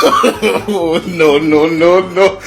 No, no, no, no.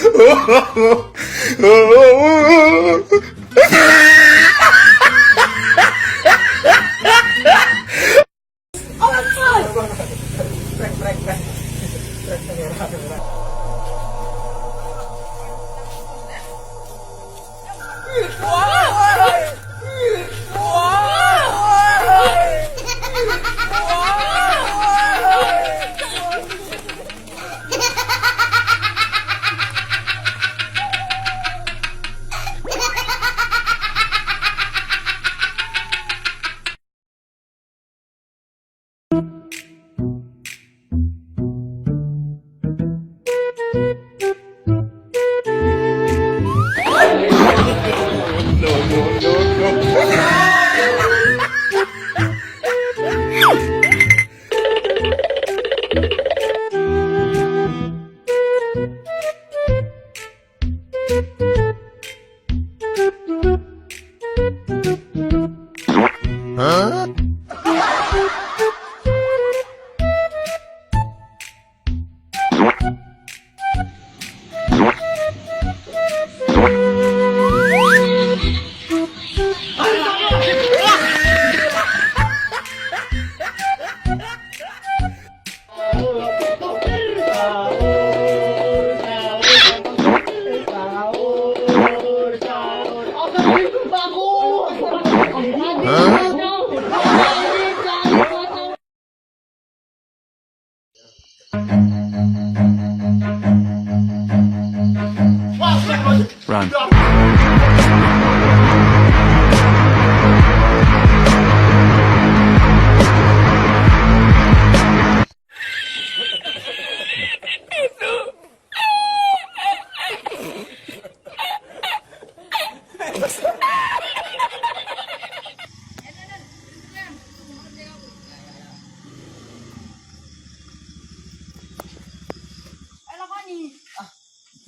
Run.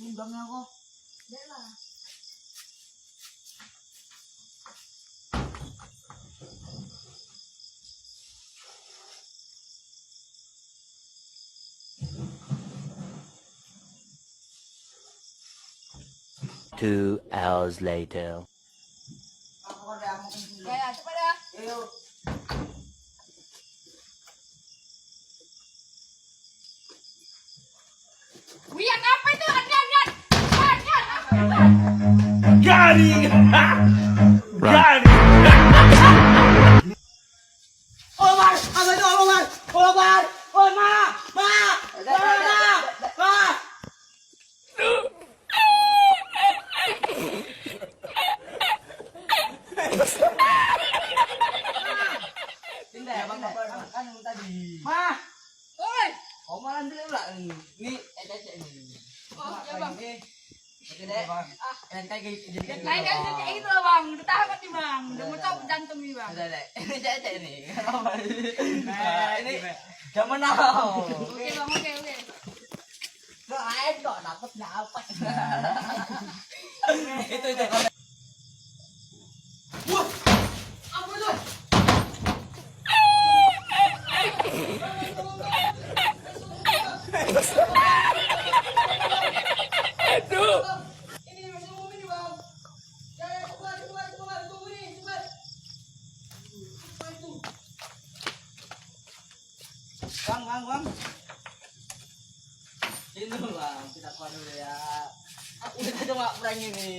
Tunggangnya kok. Bela. Two hours later. Aku udah mau kencing. Ya, cepat ya. Yuk. Wih, apa itu? Lihat. Gani! Run. Gani! Oh, Mar! Apa itu? Oh, Mar! Oh, Mar! Oh, Ma! Ma! Ma! Pindah ya, Bang. Kan yang tadi. Ma! Oi. Oh, malah dulu lah. Ini ecek ini. Oh, ya, Bang. Oke deh. Yang kayak jadi kayak Lain kan kayak gitu loh, Bang. Udah tahan kan nih, Bang. Udah mau copot jantung nih, Bang. Udah deh. Ini ecek ini. Ini zaman now. Oke, Bang. Oke. Doain kok dapat. Itu. Wah, apa itu? Ini masih mau ini, Bang. Ya, cepat, tunggu nih, cepat. Apa itu? Bang. Ini Bang, kita keluar dulu ya. Aku udah coba prank ini.